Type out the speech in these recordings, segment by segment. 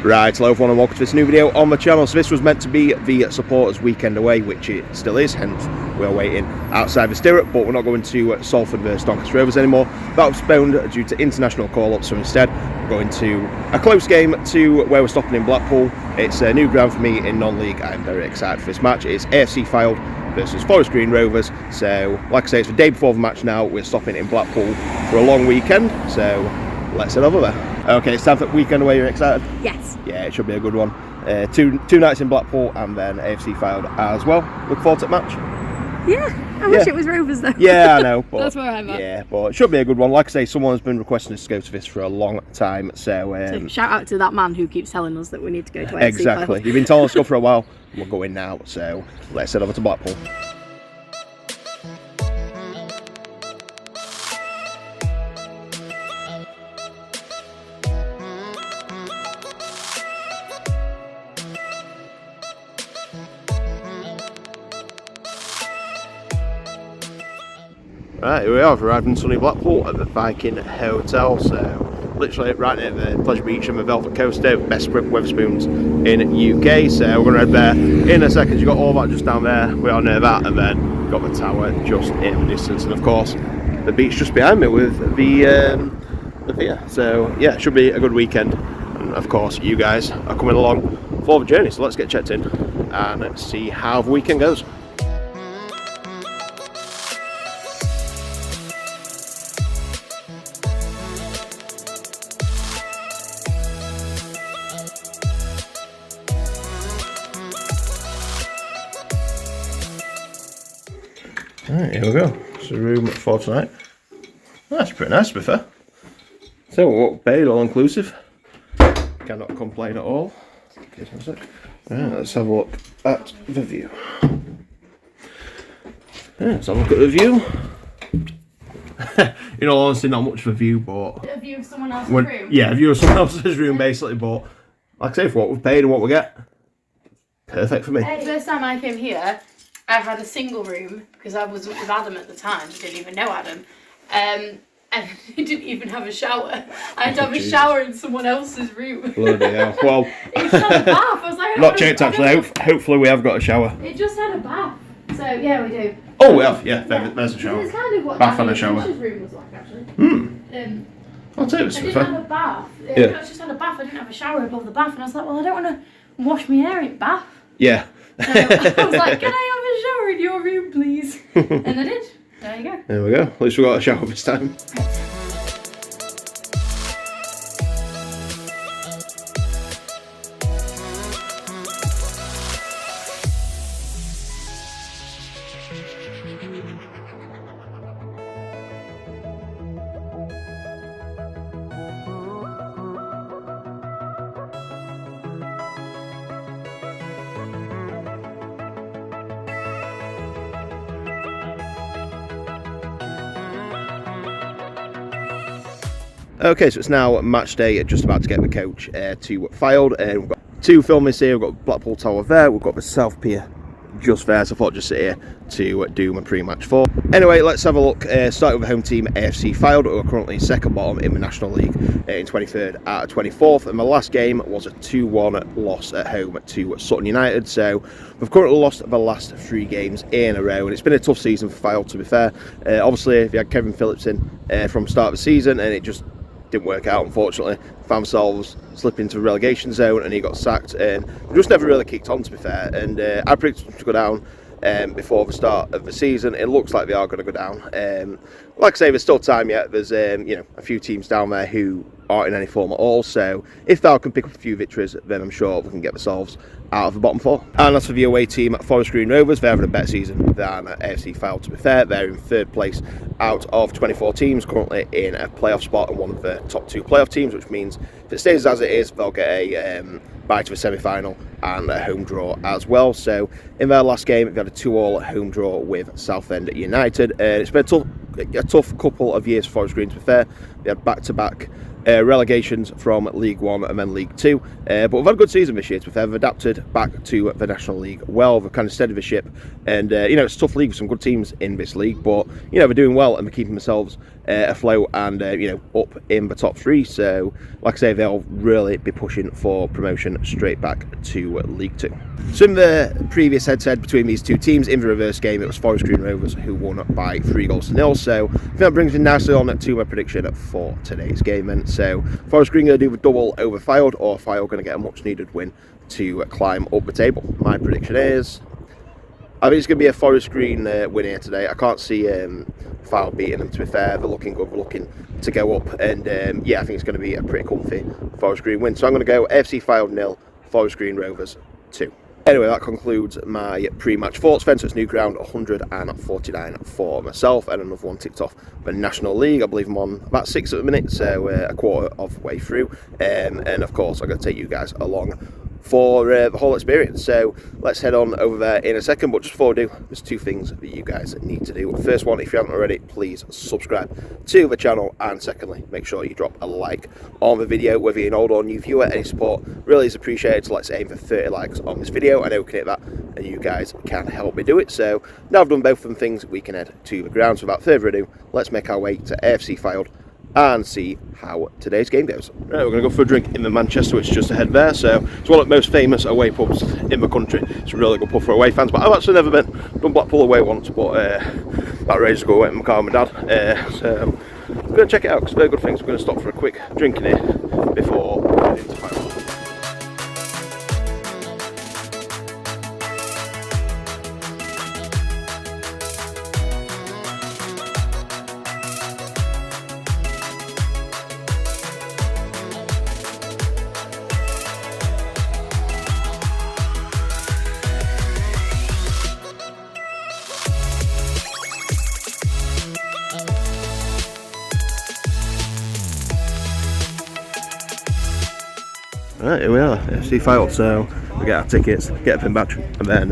Right, hello everyone and welcome to this new video on the channel. So this was meant to be the supporters weekend away, which it still is, hence we're waiting outside the Stirrup, but we're not going to Salford versus Doncaster Rovers anymore. That was postponed due to international call-ups, so instead we're going to a close game to where we're stopping in Blackpool. It's a new ground for me in non-league. I'm very excited for this match. It's AFC Fylde versus Forest Green Rovers. So like I say, it's the day before the match now. We're stopping in Blackpool for a long weekend, so let's head over there. Okay, it's time for the weekend away. You're excited? Yes. Yeah, it should be a good one. Two nights in Blackpool and then AFC Fylde as well. Look forward to the match. Yeah, I wish it was Rovers though. Yeah, I know. But, that's where I'm at. Yeah, but it should be a good one. Like I say, someone has been requesting us to go to this for a long time. So shout out to that man who keeps telling us that we need to go to AFC exactly. You've been telling us to go for a while. We're going now. So let's head over to Blackpool. Right, here we are, arrived in sunny Blackpool at the Viking Hotel, so literally right near the Pleasure Beach and the Velvet Coast there, best Wetherspoons in UK, so we're going to head there in a second. You've got all that just down there, we are near that, and then you've got the tower just in the distance, and of course the beach just behind me with the pier. So yeah, it should be a good weekend, and of course you guys are coming along for the journey, so let's get checked in and see how the weekend goes. Alright, here we go. It's a room for tonight. That's pretty nice to be fair. So what, paid all inclusive. Cannot complain at all. Okay, one sec. Right, let's have a look at the view. Yeah, let's have a look at the view. In all honesty, not much of a view, but a view of someone else's room. Yeah, a view of someone else's room basically, but like I say, for what we've paid and what we get, perfect for me. The first time I came here, I had a single room because I was with Adam at the time. Didn't even know Adam, and he didn't even have a shower. I had to have a shower in someone else's room. Bloody hell! Well, it just had a bath. I was like, not checked actually. Hopefully, we have got a shower. It just had a bath. So yeah, we do. Oh, we have. Yeah, there's a shower. It's kind of what bath and a shower. Room was like actually. I'll take this. I didn't have a bath. I just had a bath. I didn't have a shower above the bath, and I was like, well, I don't want to wash my hair in bath. Yeah. So I was like, can I have a shower in your room, please? And I did. There you go. There we go. At least we got a shower this time. Okay, so it's now match day, just about to get the coach to Fylde, and we've got two filmers here. We've got Blackpool Tower there, we've got the South Pier just there, so I thought I'd just sit here to do my pre-match for. Anyway, let's have a look, starting with the home team AFC Fylde, who are currently second bottom in the National League in 23rd out of 24th, and the last game was a 2-1 loss at home to Sutton United, so we've currently lost the last 3 games in a row, and it's been a tough season for Fylde, to be fair. Obviously, they had Kevin Phillips in from the start of the season, and it just didn't work out, unfortunately. Found themselves slipping into the relegation zone and he got sacked, and just never really kicked on, to be fair. And I predicted them to go down before the start of the season. It looks like they are going to go down. Like I say, there's still time yet. There's a few teams down there who aren't in any form at all, so if they can pick up a few victories, then I'm sure we can get themselves out of the bottom 4. And as for the away team, Forest Green Rovers, they're having a better season than AFC Fylde, to be fair. They're in 3rd place out of 24 teams, currently in a playoff spot and one of the top 2 playoff teams, which means if it stays as it is, they'll get a bye to the semi-final and a home draw as well. So in their last game, they had a 2-2 home draw with Southend United, and it's been a tough couple of years for Forest Green, to be fair. They had back-to-back relegations from League 1 and then League 2, but we've had a good season this year, to be fair. They've adapted promoted back to the National League. Well, they've kind of steadied the ship, and you know, it's a tough league with some good teams in this league, but you know, they're doing well and they're keeping themselves afloat and you know, up in the top 3. So like I say, they'll really be pushing for promotion straight back to League 2. So in the previous head-to-head between these two teams, in the reverse game, it was Forest Green Rovers who won by 3-0. So I think that brings me nicely on to my prediction for today's game then. So Forest Green going to do the double over Fylde, or Fylde going to get a much needed win to climb up the table. My prediction is, I think it's going to be a Forest Green win here today. I can't see Fylde beating them, to be fair. They're looking good, they're looking to go up, and yeah, I think it's going to be a pretty comfy Forest Green win. So I'm going to go AFC Fylde 0, Forest Green Rovers 2. Anyway, that concludes my pre-match thoughts. So it's new ground 149 for myself, and another one ticked off the National League. I believe I'm on about 6 at the minute, so a quarter of the way through. And of course, I'm going to take you guys along for the whole experience. So let's head on over there in a second, but just before I do, there's 2 things that you guys need to do. First one, if you haven't already, please subscribe to the channel, and secondly, make sure you drop a like on the video, whether you're an old or new viewer. Any support really is appreciated, so let's aim for 30 likes on this video. I know we can hit that, and you guys can help me do it. So now I've done both of them things, we can head to the ground. So without further ado, let's make our way to AFC Fylde and see how today's game goes. Right, we're going to go for a drink in the Manchester, which is just ahead there. So it's one of the most famous away pubs in the country. It's a really good pub for away fans, but I've actually never done Blackpool away once, but that race to go away with my car and my dad. So I'm going to check it out because very good things. We're going to stop for a quick drink in here before going into Fylde. Right, here we are, AFC Fylde. So we get our tickets, get a pin badge, and then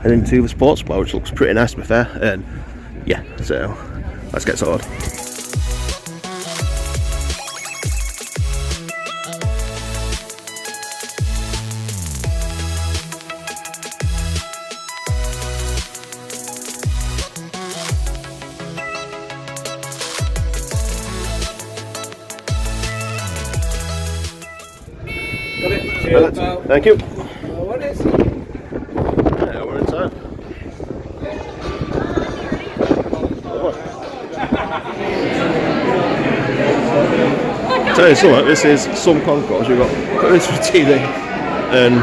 head into the sports bar, which looks pretty nice to be fair. And yeah, so let's get started. Thank you. What is it? Yeah, we're inside. Tell you something, this is some concourse. You've got this for TV, and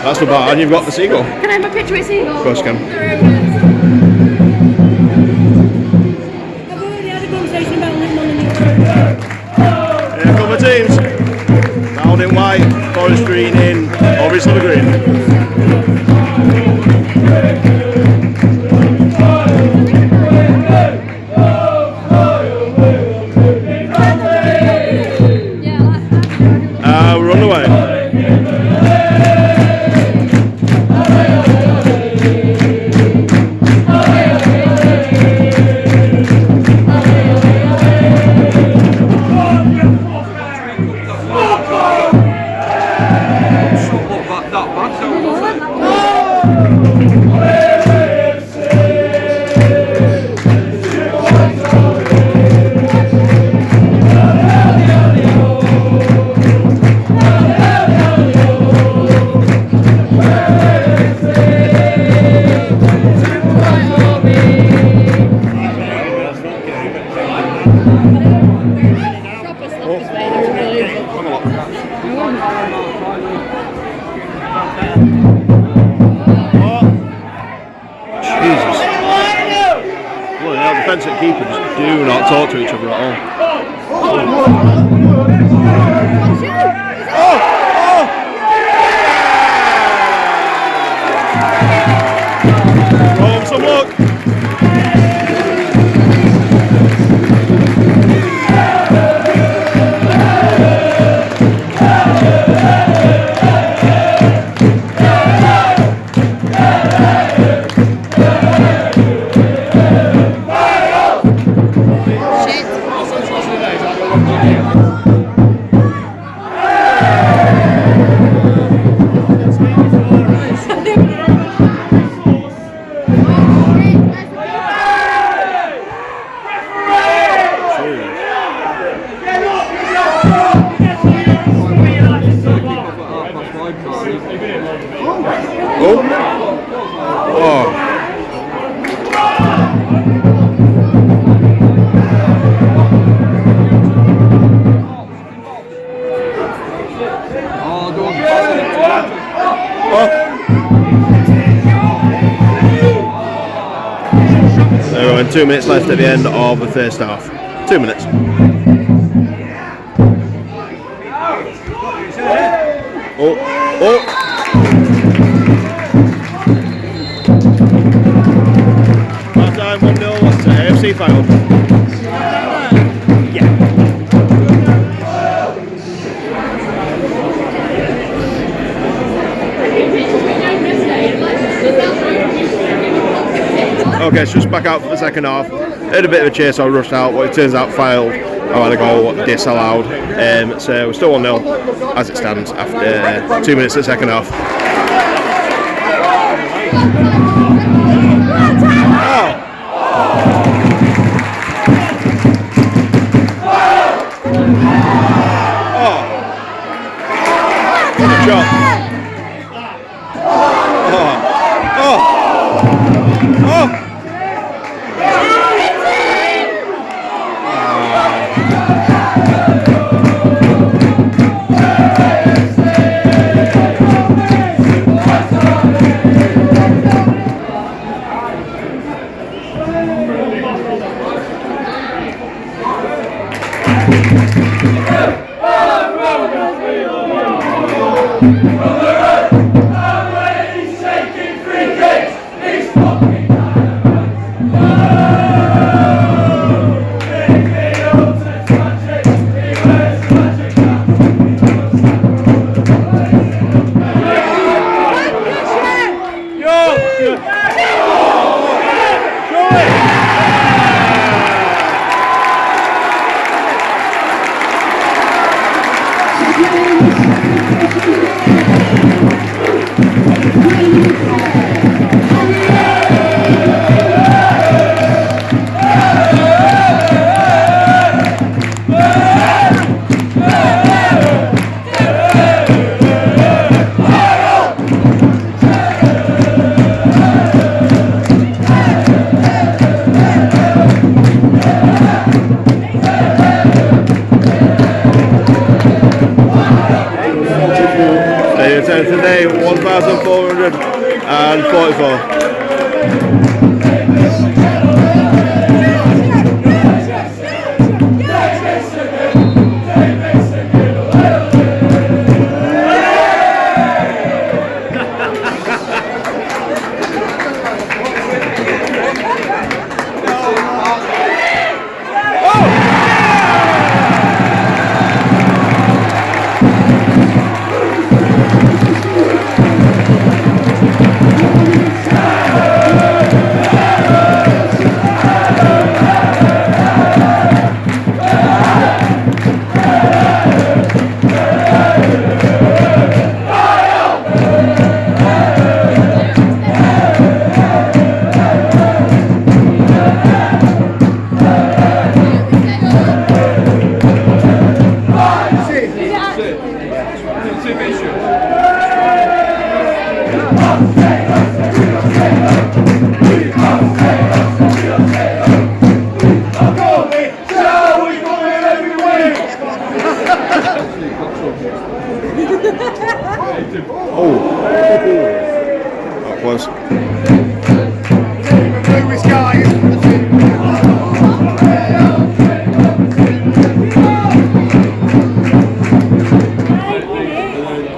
that's the bar, and you've got the seagull. Can I have a picture with seagull? Of course you can. I've already had a conversation about Liverpool. Here come the teams. Fylde in white, Forest Green in, obviously the green. We're on the way. Defensive keeper just do not talk to each other at all. Roll him some luck. Oh. There we go, 2 minutes left at the end of the first half. 2 minutes. Oh, oh. Last time 1-0 to AFC Fylde. Yeah. Okay, it's just back out for the second half. Had a bit of a chase, so I rushed out. Well, it turns out Fylde had a goal disallowed. So we're still 1-0 as it stands after 2 minutes of the second half. Good shot. Today 1,444.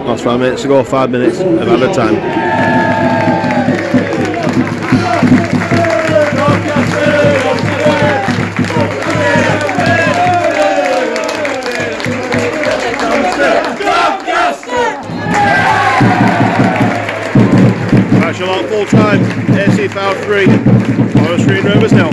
Last 5 minutes to go, 5 minutes of added time. Marshall on full time, AFC Fylde 3, Rovers 3, Rovers 0.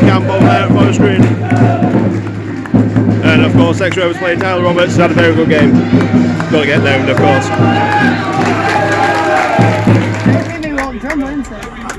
camp over there at Forest Green. And of course, ex-Rovers playing Tyler Roberts had a very good game. Got to get known, of course.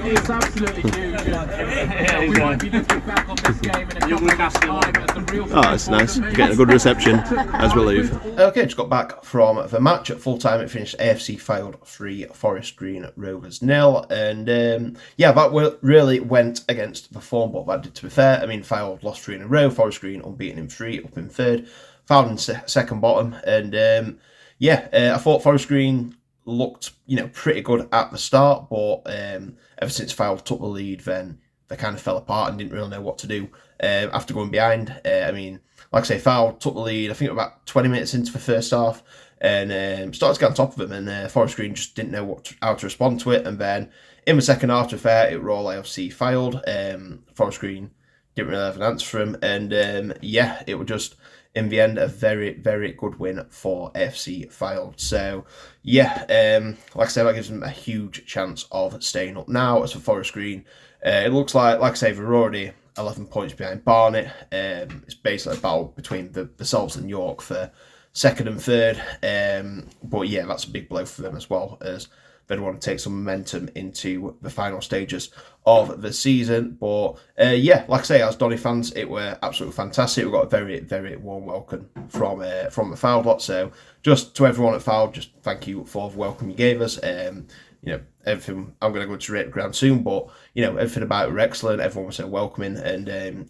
It's absolutely huge. We might be looking back on this game in a couple of months' time as the real. Oh, that's nice. Getting a good reception as we leave. Okay, just got back from the match at full time. It finished AFC Fylde 3, Forest Green Rovers 0. And yeah, that really went against the form, but that did, to be fair. I mean, Fylde lost 3 in a row. Forest Green unbeaten in 3, up in 3rd. Fylde in second bottom. And yeah, I thought Forest Green looked, pretty good at the start, but ever since Fylde took the lead, then they kind of fell apart and didn't really know what to do after going behind. I mean, like I say, Fylde took the lead, I think about 20 minutes into the first half, and started to get on top of them, and Forest Green just didn't know how to respond to it. And then in the second half, to be fair, it were all AFC Fylde. Forest Green didn't really have an answer for him, and yeah, it was just, in the end, a very, very good win for AFC Fylde. So, yeah, like I said, that gives them a huge chance of staying up now. As for Forest Green, it looks like I say, they're already 11 points behind Barnet. It's basically a battle between themselves and York for second and third. But yeah, that's a big blow for them as well, as they'd want to take some momentum into the final stages of the season. But yeah, like I say, as DONNY fans, it were absolutely fantastic. We got a very, very warm welcome from the Fylde lot. So just to everyone at Fylde, just thank you for the welcome you gave us. Everything, I'm going to go to rate the ground soon, but everything about it were excellent. Everyone was so welcoming, and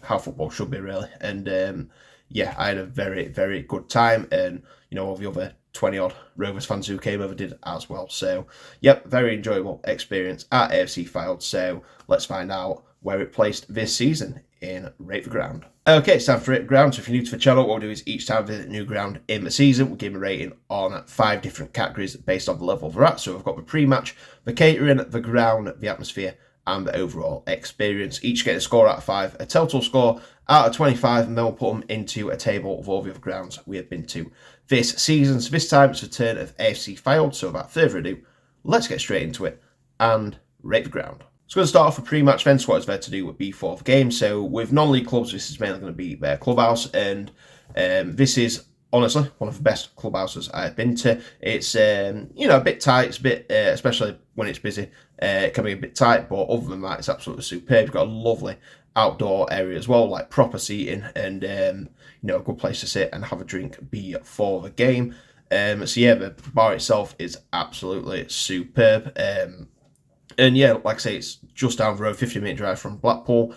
how football should be, really. And yeah, I had a very, very good time, and all the other 20 odd Rovers fans who came over did as well. So yep, very enjoyable experience at AFC Fylde. So let's find out where it placed this season in Rate the Ground. Okay, it's time for Rate the Ground. So if you're new to the channel, what we'll do is each time we visit a new ground in the season, we'll give a rating on 5 different categories based on the level they're at. So we've got the pre-match, the catering, the ground, the atmosphere, and the overall experience. Each get a score out of 5, a total score out of 25, and then we'll put them into a table of all the other grounds we have been to this season. So this time it's the turn of AFC Fylde. So without further ado, let's get straight into it and rate the ground. So we're going to start off with pre-match then. So what is there to do with before the game? So with non-league clubs, this is mainly going to be their clubhouse, and this is honestly one of the best clubhouses I've been to. It's a bit tight. It's a bit, especially when it's busy, it can be a bit tight. But other than that, it's absolutely superb. You've got a lovely outdoor area as well, like proper seating, and a good place to sit and have a drink before the game. So yeah, the bar itself is absolutely superb. And yeah, like I say, it's just down the road, 15-minute drive from Blackpool,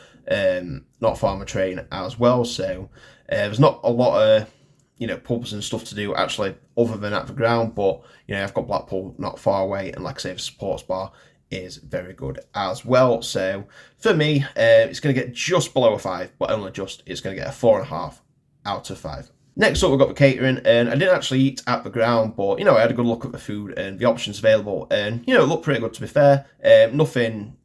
not far on the train as well. So there's not a lot of pubs and stuff to do actually other than at the ground, but I've got Blackpool not far away, and like I say, the sports bar is very good as well. So for me, it's going to get just below a 5, but only just. It's going to get a 4.5 out of 5. Next up, we've got the catering, and I didn't actually eat at the ground, but I had a good look at the food and the options available, and it looked pretty good, to be fair. Nothing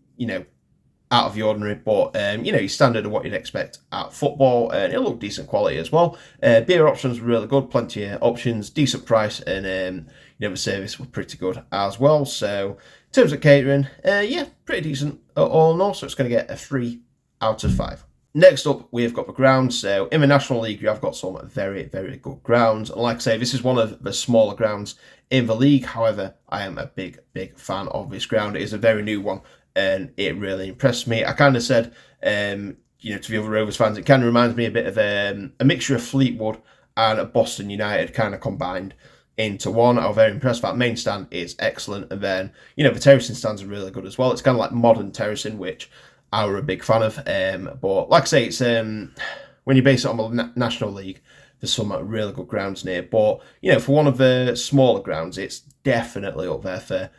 out of the ordinary, but your standard of what you'd expect at football, and it looked decent quality as well. Beer options were really good, plenty of options, decent price, and the service was pretty good as well. So in terms of catering, yeah, pretty decent all in all. So it's going to get a 3 out of 5. Next up, we've got the ground. So in the National League, you have got some very, very good grounds. And like I say, this is one of the smaller grounds in the league. However, I am a big, big fan of this ground. It is a very new one, and it really impressed me. I kind of said, to the other Rovers fans, it kind of reminds me a bit of a mixture of Fleetwood and Boston United kind of combined into one. I was very impressed. That main stand is excellent, and then the terracing stands are really good as well. It's kind of like modern terracing, which I were a big fan of. But like I say, it's when you base it on the National League, there's some really good grounds near. But for one of the smaller grounds, it's definitely up there for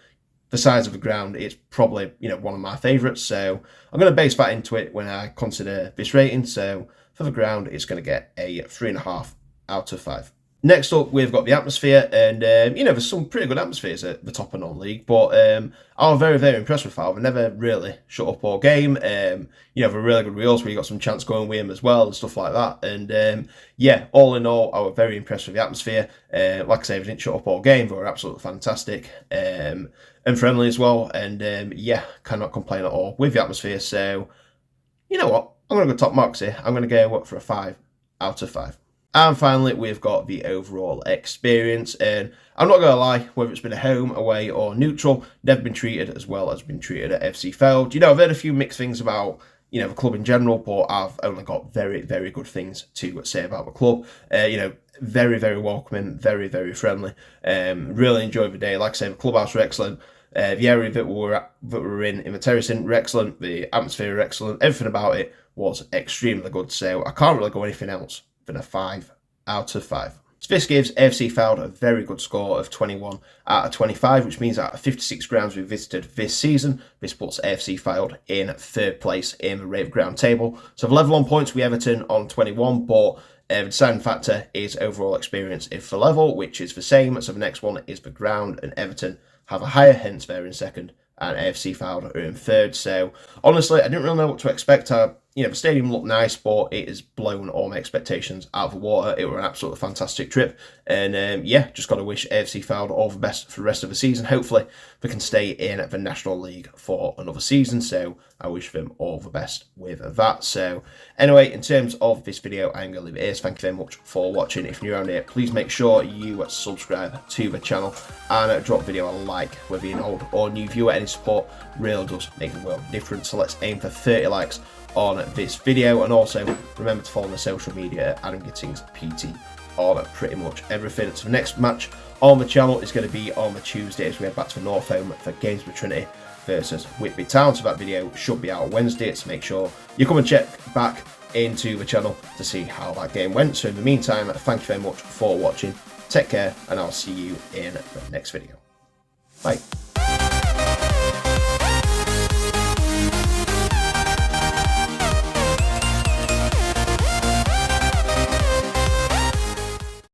the size of the ground. It's probably one of my favourites. So I'm going to base that into it when I consider this rating. So for the ground, it's going to get a 3.5 out of 5. Next up, we've got the atmosphere, and there's some pretty good atmospheres at the top of non-league, but I was very, very impressed with Fylde. They never really shut up all game. They're really good reels where you got some chance going with them as well and stuff like that. And yeah, all in all, I was very impressed with the atmosphere. Like I say, they didn't shut up all game. They were absolutely fantastic and friendly as well. And yeah, cannot complain at all with the atmosphere. So you know what, I'm going to go top marks here. I'm going to go for a 5 out of 5. And finally, we've got the overall experience. And I'm not going to lie, whether it's been a home, away, or neutral, never been treated as well as been treated at FC Fylde. You know, I've heard a few mixed things about, you know, the club in general, but I've only got very, very good things to say about the club. You know, very, very welcoming, very, very friendly. Really enjoyed the day. Like I said, the clubhouse were excellent. The area that we were in the terracing were excellent. The atmosphere were excellent. Everything about it was extremely good. So I can't really go anything else than a 5 out of 5. So this gives AFC Fylde a very good score of 21 out of 25, which means out of 56 grounds we've visited this season, this puts AFC Fylde in 3rd place in the rate of ground table. So level on points with Everton on 21, but the deciding factor is overall experience if the level, which is the same. So the next one is the ground, and Everton have a higher, hence they're in 2nd, and AFC Fylde are in 3rd. So honestly, I didn't really know what to expect. You know, the stadium looked nice, but it has blown all my expectations out of the water. It was an absolutely fantastic trip. And yeah, just got to wish AFC Fylde all the best for the rest of the season. Hopefully, they can stay in the National League for another season. So I wish them all the best with that. So anyway, in terms of this video, I'm going to leave it here. So thank you very much for watching. If you're around here, please make sure you subscribe to the channel and drop the video a like, whether you're an old or new viewer. Any support really does make the world of difference. So let's aim for 30 likes on this video, and also remember to follow my social media at Adam Gittings PT on pretty much everything. So the next match on the channel is going to be on the Tuesday as we head back to the North Home for Gainsborough Trinity versus Whitby Town. So that video should be out Wednesday, so make sure you come and check back into the channel to see how that game went. So in the meantime, thank you very much for watching, take care, and I'll see you in the next video. Bye.